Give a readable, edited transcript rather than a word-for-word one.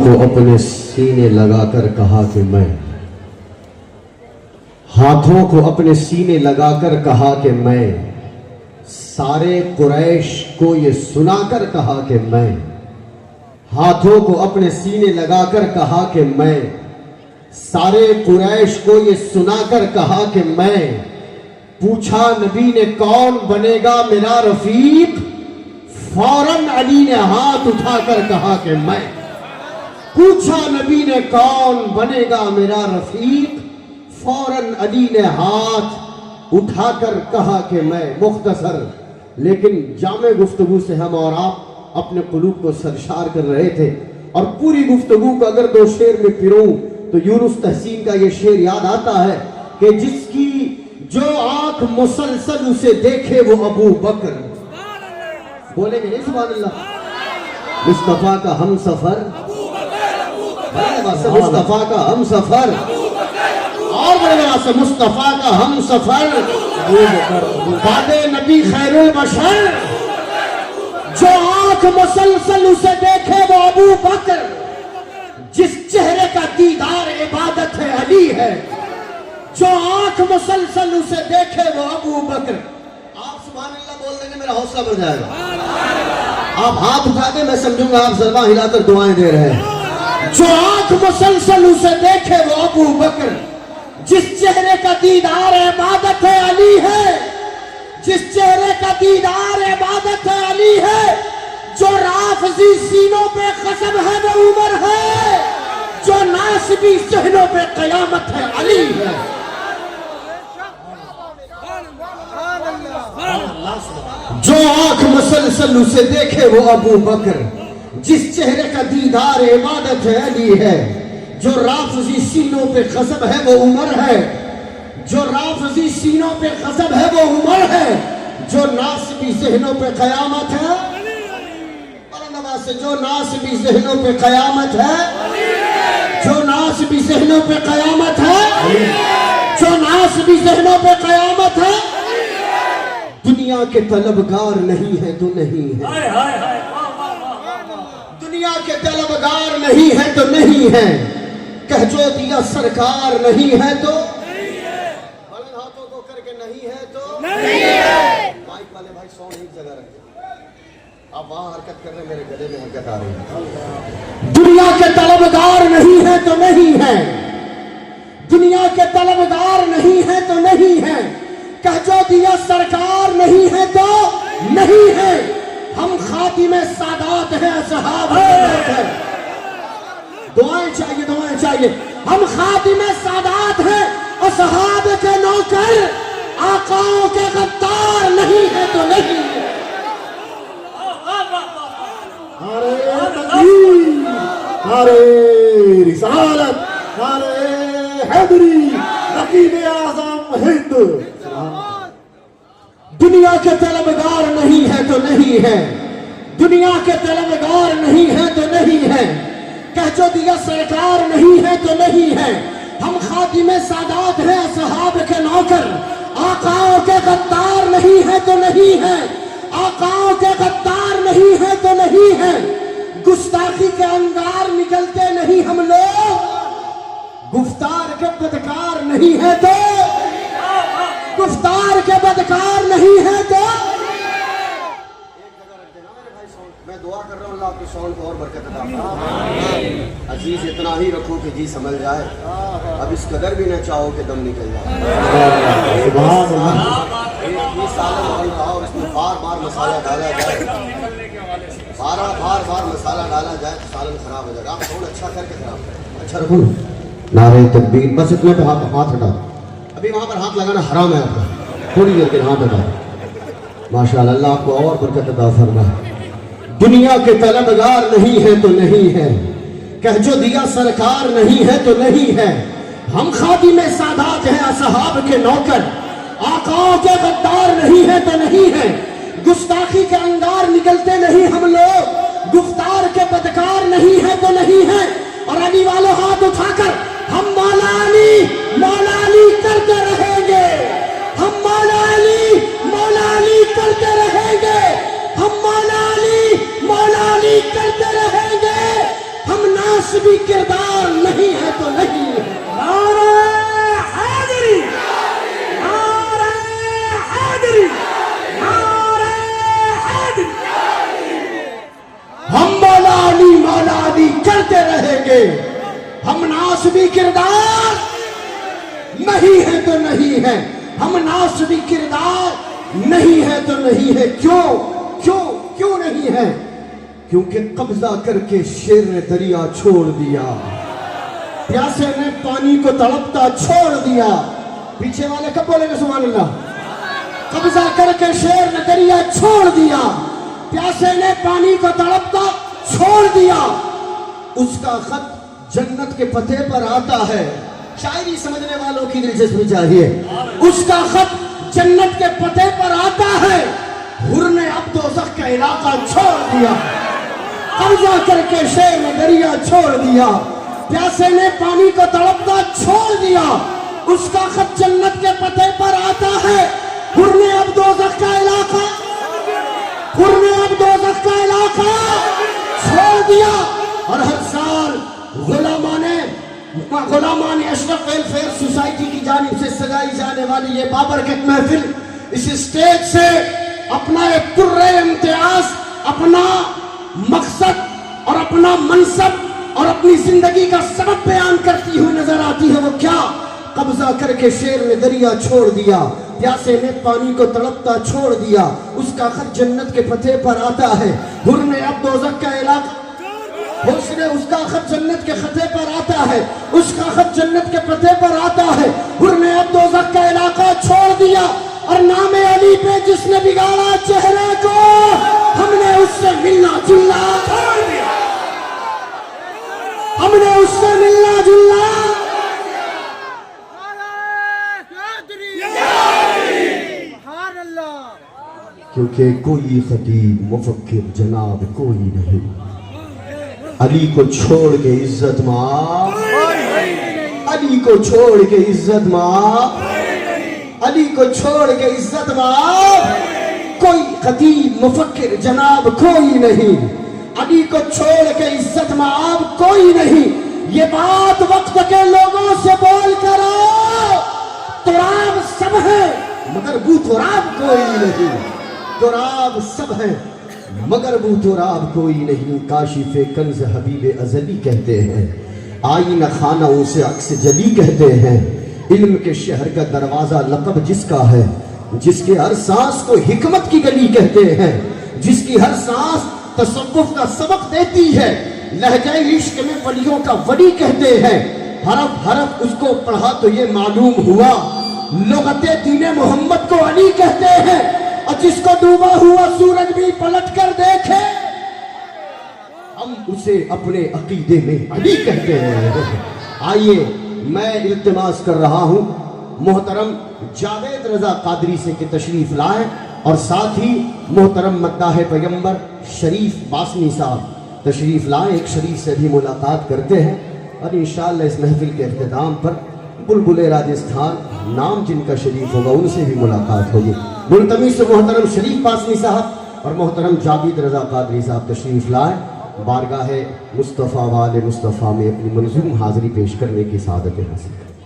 کو اپنے سینے لگا کر کہا کہ میں، ہاتھوں کو اپنے سینے لگا کر کہا کہ میں، سارے قریش کو یہ سنا کر کہا کہ میں، ہاتھوں کو اپنے سینے لگا کر کہا کہ میں، سارے قریش کو یہ سنا کر کہا کہ میں، پوچھا نبی نے کون بنے گا میرا رفیق، فوراً علی نے ہاتھ اٹھا کر کہا کہ میں، پوچھا نبی نے کون بنے گا میرا رفیق، فوراً علی نے ہاتھ اٹھا کر کہا کہ میں۔ مختصر لیکن جامع گفتگو سے ہم اور آپ اپنے قلوب کو سرشار کر رہے تھے، اور پوری گفتگو کو اگر دو شعر میں پروں تو یونس تحسین کا یہ شعر یاد آتا ہے کہ جس کی جو آنکھ مسلسل اسے دیکھے وہ ابو بکر، بولیں گے نہیں سبحان اللہ؟ مصطفیٰ کا ہم سفر، مصطفیٰ کا ہم سفر، اور بڑے بڑا سے مصطفیٰ کا ہم سفر، بعد نبی خیر البشر، جو آنکھ مسلسل اسے دیکھے وہ ابو بکر، جس چہرے کا دیدار عبادت ہے علی ہے، جو آنکھ مسلسل اسے دیکھے وہ ابو بکر۔ آپ سبحان اللہ بول دیں گے میرا حوصلہ بڑھ جائے گا، آپ ہاتھ اٹھا دیں میں سمجھوں گا آپ ضربہ ہلا کر دعائیں دے رہے ہیں۔ جو آنکھ مسلسل اسے دیکھے وہ ابو بکر، جس چہرے کا دیدار عبادت ہے علی ہے، جس چہرے کا دیدار عبادت ہے علی ہے، جو رافضی سینوں پہ غضب ہے وہ عمر ہے، جو ناصبی ذہنوں پہ قیامت ہے علی ہے۔ جو آنکھ مسلسل اسے دیکھے وہ ابو بکر، جس چہرے کا دیدار عبادت ہے علی ہے، جو رافضی سینوں پہ غضب ہے وہ عمر ہے، جو رافضی سینوں پہ غضب ہے وہ عمر ہے، جو ناصبی ذہنوں پہ قیامت ہے، جو ناصبی ذہنوں پہ قیامت ہے، جو ناصبی ذہنوں پہ قیامت ہے، جو ناصبی ذہنوں پہ قیامت ہے۔ دنیا کے طلبگار نہیں ہے تو نہیں ہے، دنیا کے طلبگار نہیں ہے تو نہیں ہے، کہہ جو دیا سرکار نہیں ہے تو بلند ہاتھوں کو کر کے نہیں ہے تو نہیں ہے۔ مائک والے بھائی ساؤنڈ ایک جگہ رکھیں، آپ وہاں حرکت کر رہے ہیں میرے گلے میں حرکت آ رہی ہے۔ دنیا کے طلبگار نہیں ہے تو نہیں ہے، دنیا کے طلبگار نہیں ہے تو نہیں ہے، کہہ جو دیا سرکار نہیں ہے تو نہیں ہے، ہم خاتم سادات ہیں اصحاب ہیں، دعائیں چاہیے دعائیں چاہیے، ہم خاتم سادات ہیں اصحاب کے نوکر، آقاؤں کے غدار نہیں ہے تو نہیں ہے۔ نعرے رسالت، نعرے حیدری، نقیب اعظم ہند۔ دنیا کے طلبگار نہیں ہے تو نہیں ہے، دنیا کے طلبگار نہیں ہے تو نہیں ہے، کہہ جو دیا سرکار نہیں ہے تو نہیں ہے، ہم خاتم سادات ہیں اصحاب کے نوکر، آقاؤں کے غدار نہیں ہے تو نہیں ہے، آقاؤں کے غدار نہیں ہے تو نہیں ہے، گستاخی کے انگار نکلتے نہیں ہم لوگ، گفتار کے بدکار نہیں ہے تو، گفتار کے بدکار نہیں ہے تو۔ میں دعا کر رہا ہوں اللہ آپ کی ساؤنڈ کو اور برکت عطا فرمائے، عزیز اتنا ہی رکھو کہ جی سنبھل جائے، اب اس قدر بھی نہ چاہو کہ دم نکل جائے۔ یہ سالن بنتا اور اس میں بار بار مسالہ ڈالا جائے، بار مسالہ ڈالا جائے تو سالن خراب ہو جائے گا۔ آپ ساؤنڈ اچھا کر کے خراب کریں، اچھا رکھو، نعرہ تکبیر، بس اتنے پہ ہاتھ ہٹا، ابھی وہاں پر ہاتھ لگانا حرام ہے آپ کا، تھوڑی دیر کے ہاتھ ہٹا، ماشاءاللہ اللہ آپ کو اور برکت عطا فرمائے۔ دنیا کے طلبگار نہیں ہے تو نہیں ہے، کہہ جو دیا سرکار نہیں ہے تو نہیں ہے، ہم خاتم سادات ہیں اصحاب کے نوکر، آقاؤں کے غدار نہیں ہے تو نہیں ہے، گستاخی کے انگار نکلتے نہیں ہم لوگ، گفتار کے بدکار نہیں ہے تو نہیں ہے، اور علی والے ہاتھ اٹھا کر ہم مولا علی کرتے رہیں گے، ہم مولا علی کرتے رہیں گے، ہم مولا علی کرتے رہیں گے، ہم مناسبی کردار نہیں ہے تو نہیں ہے۔ نعرہ حیدری، نعرہ حیدری، نعرہ حیدری۔ ہم مولا علی کرتے رہیں گے، ہم ناسبی کردار نہیں ہے تو نہیں ہے، ہم ناسبی کردار نہیں ہے تو نہیں ہے۔ کیوں نہیں ہے؟ کیونکہ قبضہ کر کے شیر نے دریا چھوڑ دیا، پیاسے نے پانی کو تڑپتا چھوڑ دیا۔ پیچھے والے کب بولیں گے سبحان اللہ؟ قبضہ کر کے شیر نے دریا چھوڑ دیا، پیاسے نے پانی کو تڑپتا چھوڑ دیا۔ اس کا خط جنت کے پتے پر آتا ہے، شاعری سمجھنے والوں کی دلچسپی چاہیے۔ اس کا خط جنت کے پتے پر آتا ہے، حر نے اب دوزخ کا علاقہ چھوڑ دیا۔ قبضہ کر کے شیر نے دریا چھوڑ دیا، پیاسے نے پانی کو تڑپتا چھوڑ دیا۔ اس کا خط جنت کے پتے پر آتا ہے، حر نے اب دوزخ کا علاقہ چھوڑ دیا۔ اور ہر سال غلامان اشرف ویلفیئر سوسائٹی کی جانب سے سجائی جانے والی یہ بابرکت محفل اس اسٹیج سے اپنا ایک پر امتیاز، اپنا مقصد اور اپنا منصب اور اپنی زندگی کا سبب بیان کرتی ہوئی نظر آتی ہے۔ وہ کیا؟ قبضہ کر کے شیر نے دریا چھوڑ دیا، پیاسے نے پانی کو تڑپتا چھوڑ دیا۔ اس کا خط جنت کے پتے پر آتا ہے، حر نے اب دوزخ کا علاقہ، اس کا خط جنت کے خطے پر آتا ہے، اس کا خط جنت کے پتے پر آتا ہے، حر نے اب دوزخ کا علاقہ چھوڑ دیا۔ اور نام علی پہ جس نے بگاڑا چہرے کو، ہم نے اس سے ملنا جلنا چھوڑ دیا، ہم نے اس سے ملنا جلنا۔ کیونکہ کوئی خطیب مفکر جناب کوئی نہیں، علی کو چھوڑ کے عزت ماں، علی کو چھوڑ کے عزت ماں، علی کو چھوڑ کے عزت ماں۔ کوئی خطیب مفکر جناب کوئی نہیں، علی کو چھوڑ کے عزت ماں کوئی نہیں۔ یہ بات وقت کے لوگوں سے بول کرو، تراب سب ہے مگر بو تراب کوئی نہیں، تراب سب ہے مگر بو تراب کوئی نہیں۔ کاشف کنز حبیب ازلی کہتے ہیں، آئینہ خانہ اسے عکس جلی کہتے ہیں۔ علم کے شہر کا دروازہ لقب جس کا ہے، جس کے ہر سانس کو حکمت کی گلی کہتے ہیں، جس کی ہر سانس تصوف کا سبق دیتی ہے۔ لہجہ عشق میں ولیوں کا ولی کہتے ہیں، حرف حرف اس کو پڑھا تو یہ معلوم ہوا، لغت دین محمد کو علی کہتے ہیں۔ اور جس کو ڈوبا ہوا سورج بھی پلٹ کر دیکھے، ہم اسے اپنے عقیدے میں علی کہتے ہیں۔ آئیے میں التماس کر رہا ہوں محترم جاوید رضا قادری سے کہ تشریف لائیں، اور ساتھ ہی محترم مداح پیغمبر شریف باسنی صاحب تشریف لائیں، ایک شریف سے بھی ملاقات کرتے ہیں، اور انشاءاللہ اس محفل کے اختتام پر بلبل راجستھان نام جن کا شریف ہوگا ان سے بھی ملاقات ہوگی۔ ملتمس سے محترم شریف باسنی صاحب اور محترم جاوید رضا قادری صاحب تشریف لائیں، بارگاہ مصطفیٰ وال مصطفیٰ میں اپنی منظوم حاضری پیش کرنے کی سعادت حاصل کریں۔